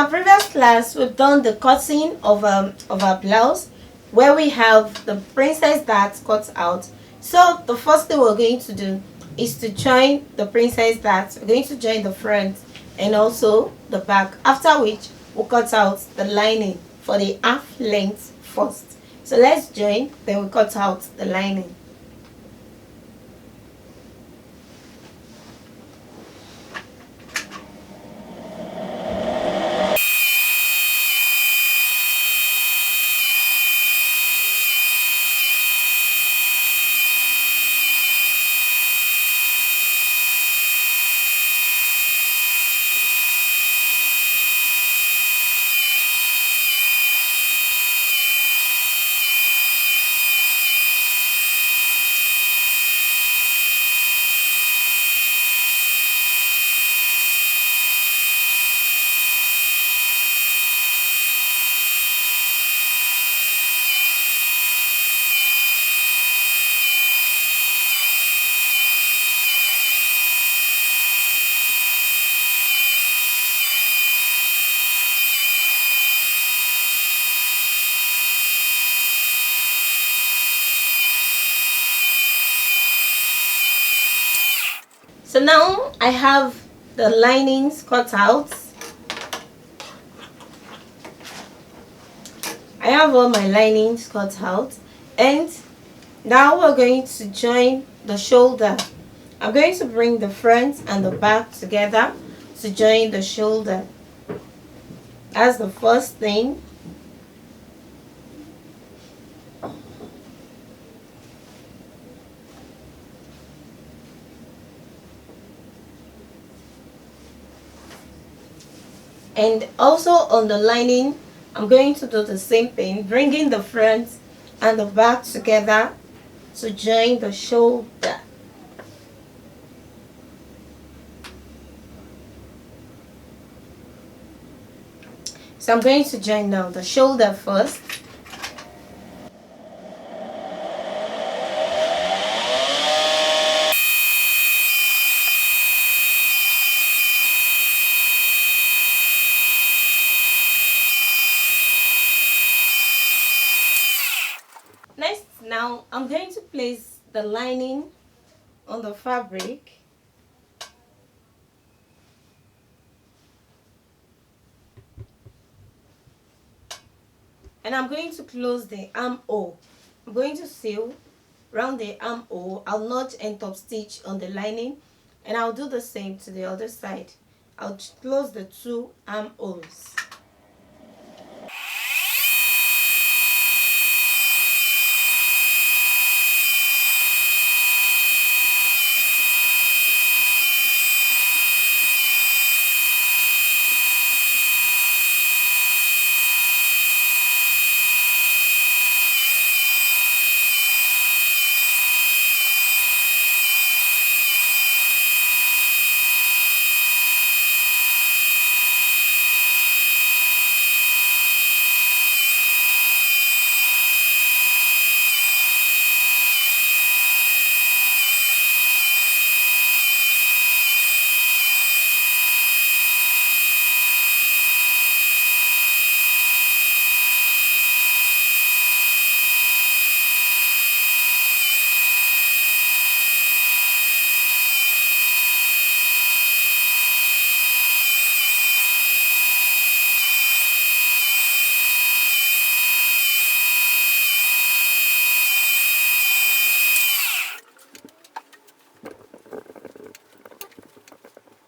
our previous class, we've done the cutting of our blouse, where we have the princess dart cut out. So the first thing we're going to do is to join the princess dart. We're going to join the front and also the back, after which we'll cut out the lining for the half length first. So let's join, then we cut out the lining. So now I have the linings cut out. I have all my linings cut out, and now we're going to join the shoulder. I'm going to bring the front and the back together to join the shoulder. That's the first thing. And also on the lining, I'm going to do the same thing, bringing the front and the back together to join the shoulder. So I'm going to join now the shoulder first. Next, now I'm going to place the lining on the fabric. And I'm going to close the armhole. I'm going to sew round the armhole. I'll notch and top stitch on the lining, and I'll do the same to the other side. I'll close the two armholes.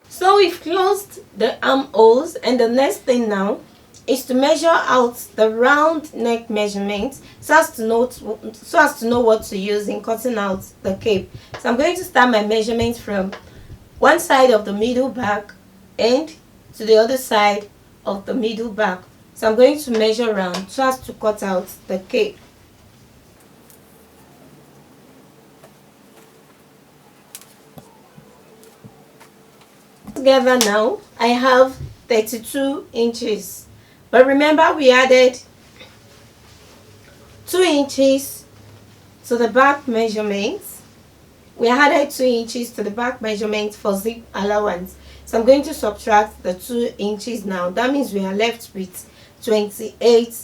So we've closed the armholes, and the next thing now is to measure out the round neck measurement so as to know what to use in cutting out the cape. So I'm going to start my measurements from one side of the middle back and to the other side of the middle back. So I'm going to measure around so as to cut out the cape. Together now I have 32 inches, but remember we added 2 inches to the back measurements, we added 2 inches to the back measurement for zip allowance. So I'm going to subtract the 2 inches now. That means we are left with 28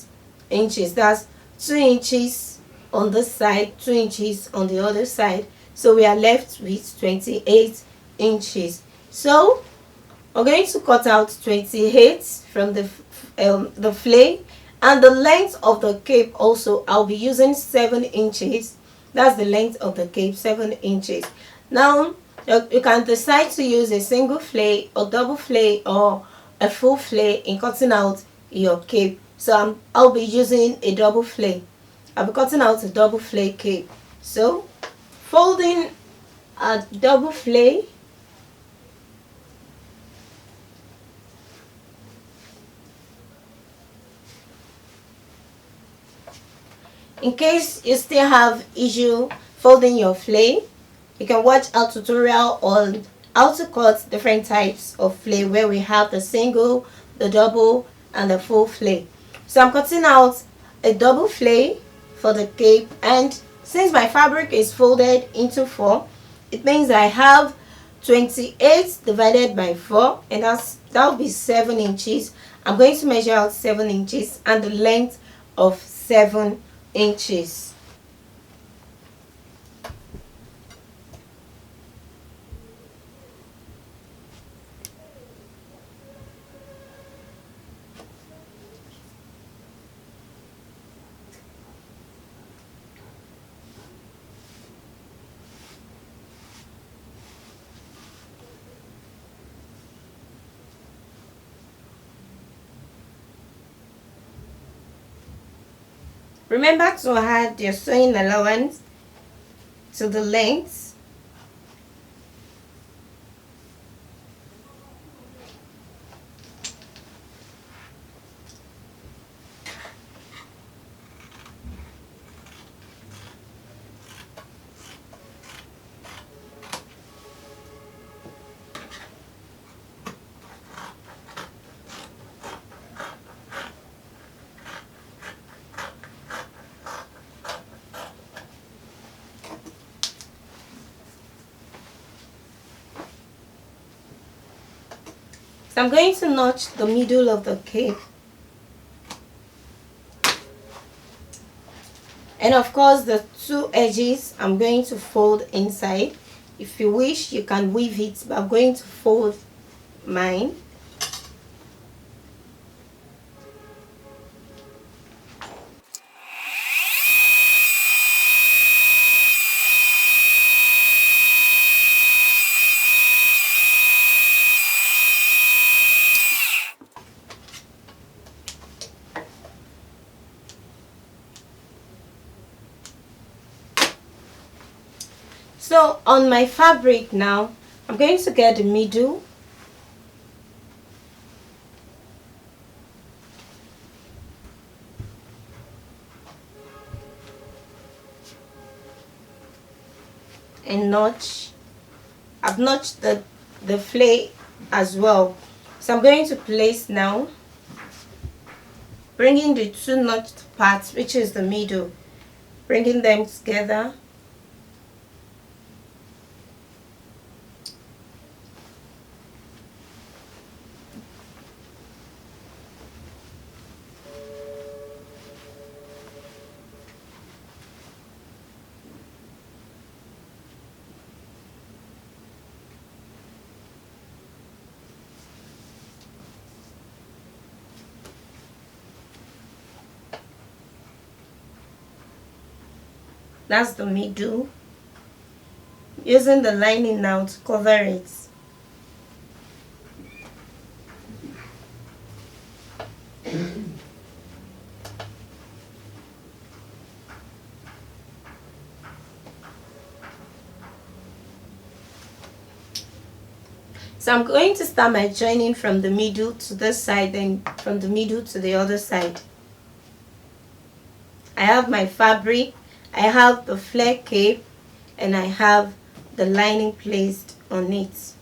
inches. That's 2 inches on this side, 2 inches on the other side. So we are left with 28 inches. So we're going to cut out 28 from the flay, and the length of the cape also, I'll be using 7 inches. That's the length of the cape, 7 inches. Now you can decide to use a single flay or double flay or a full flay in cutting out your cape. So I'll be using a double flay. I'll be cutting out a double flay cape. So folding a double flay, in case you still have issue folding your flay, you can watch our tutorial on how to cut different types of flay, where we have the single, the double, and the full flay. So I'm cutting out a double flay for the cape, and since my fabric is folded into 4, it means I have 28 divided by 4, and that'll be 7 inches. I'm going to measure out 7 inches and the length of 7 inches. Remember to add your sewing allowance to the length. So I'm going to notch the middle of the cape, and of course the 2 edges I'm going to fold inside. If you wish, you can weave it, but I'm going to fold mine. So on my fabric now, I'm going to get the middle, and notch. I've notched the flay as well. So I'm going to place now, bringing the 2 notched parts, which is the middle, bringing them together. That's the middle. Using the lining now to cover it. So I'm going to start my joining from the middle to this side, then from the middle to the other side. I have my fabric, I have the flare cape, and I have the lining placed on it.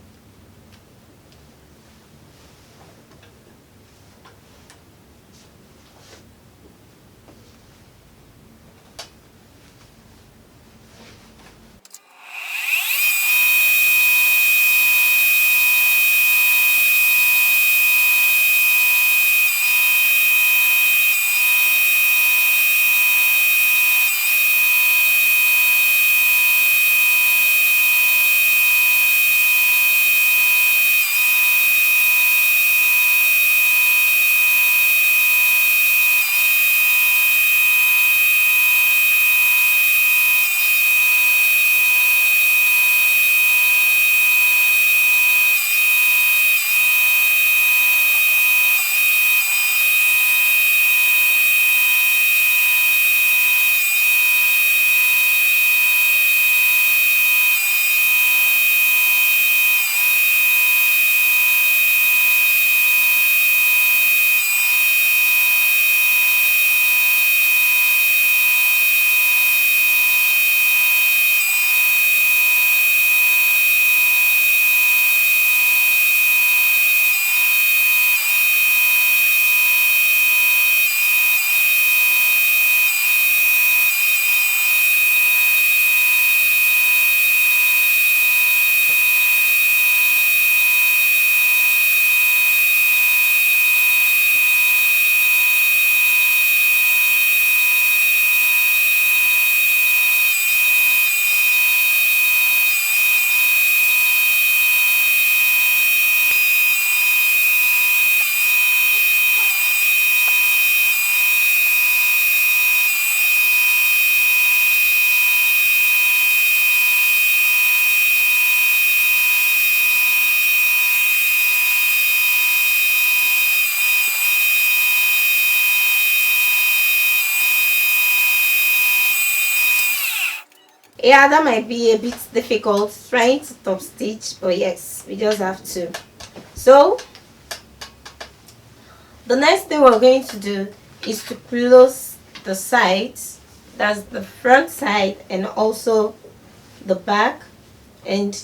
Yeah, that might be a bit difficult trying to top stitch, but yes, we just have to. So the next thing we're going to do is to close the sides, that's the front side and also the back, and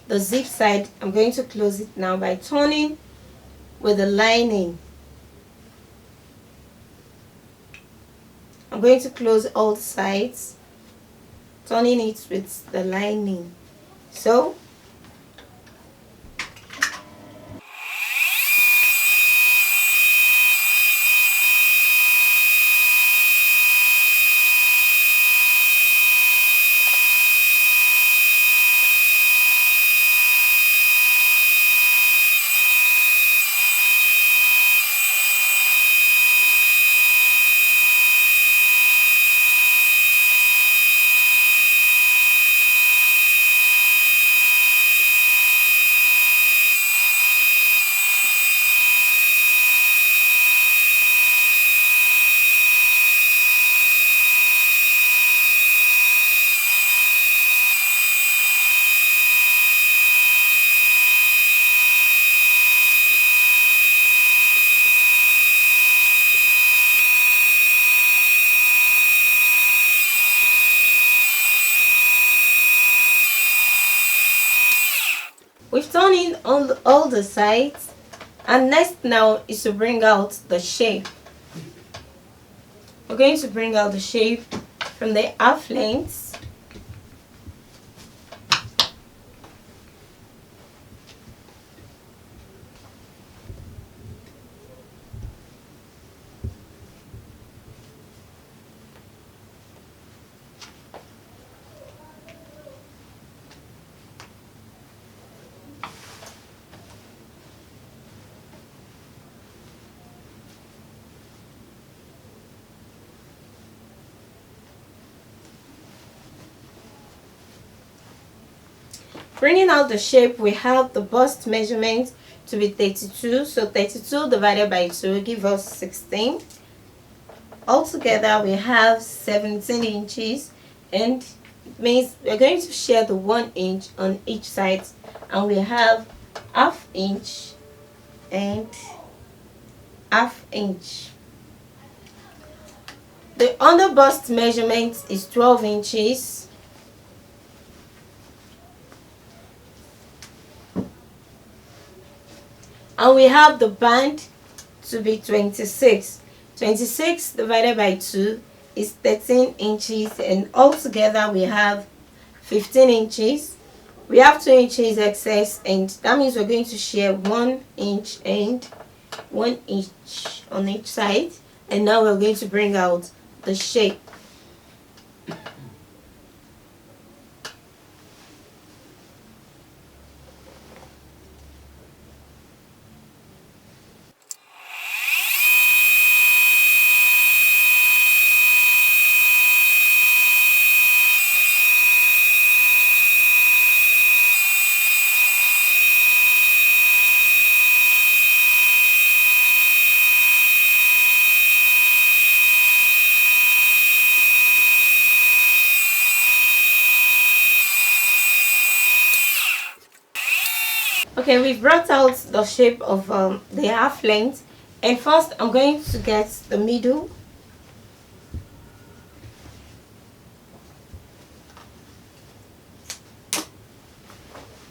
the zip side. I'm going to close it now by turning with the lining. I'm going to close all sides, turning it with the lining. So we've turned in all the sides, and next now is to bring out the shape. We're going to bring out the shape from the half lengths. Bringing out the shape, we have the bust measurement to be 32, so 32 divided by 2 give us 16. Altogether we have 17 inches, and it means we're going to share the 1 inch on each side, and we have half inch and half inch. The under bust measurement is 12 inches. And we have the band to be 26. 26 divided by 2 is 13 inches, and altogether we have 15 inches. We have 2 inches excess, and that means we're going to share 1 inch and 1 inch on each side. And now we're going to bring out the shape. Okay, we've brought out the shape of the half length, and first I'm going to get the middle.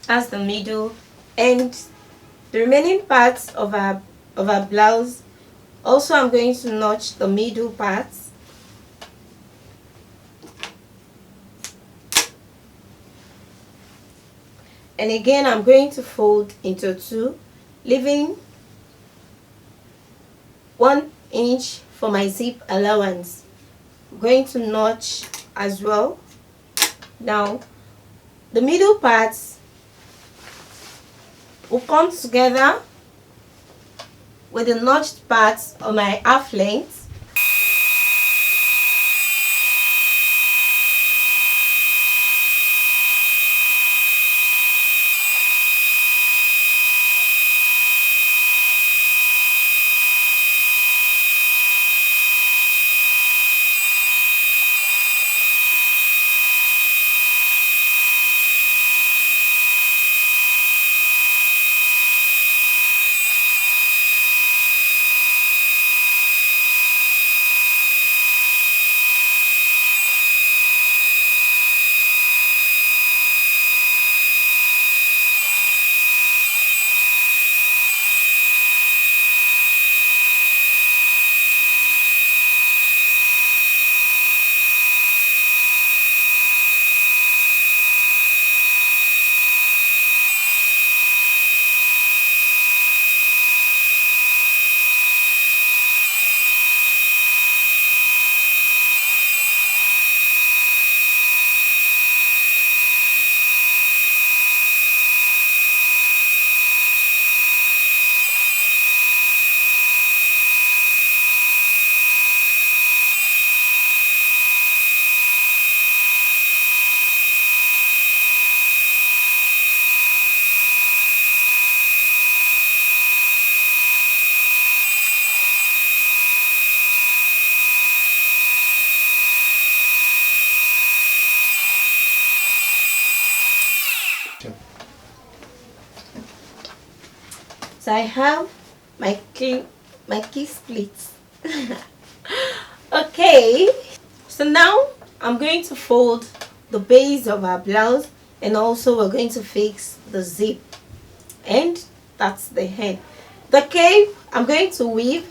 As the middle, and the remaining parts of our blouse, also I'm going to notch the middle parts. And again I'm going to fold into 2, leaving 1 inch for my zip allowance. I'm going to notch as well. Now the middle parts will come together with the notched parts of my half length. So I have my key splits. Okay, so now I'm going to fold the base of our blouse, and also we're going to fix the zip, and that's the head. The cape, I'm going to weave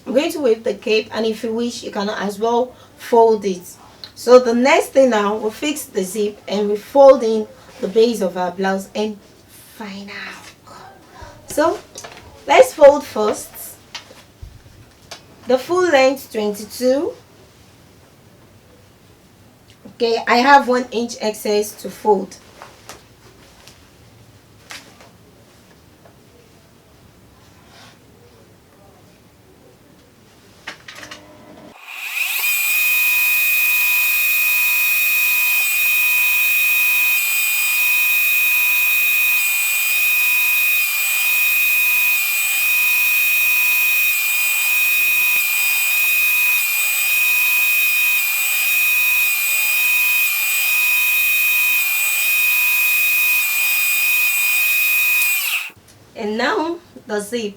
the cape, and if you wish you can as well fold it. So the next thing now, we'll fix the zip and we fold in the base of our blouse and find out. So let's fold first. The full length 22. Okay, I have 1 inch excess to fold. And now the zip.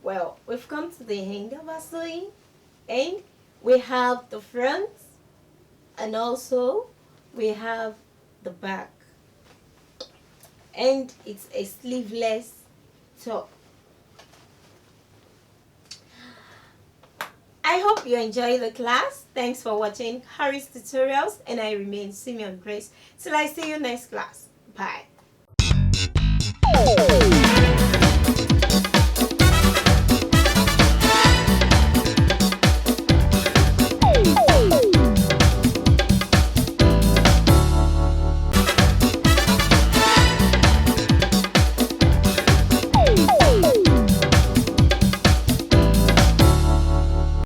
Well, we've come to the end of our sewing, and we have the front, and also we have the back, and it's a sleeveless top. I hope you enjoy the class. Thanks for watching Kharis Tutorials, and I remain Simeon Grace. Till I see you next class. Bye.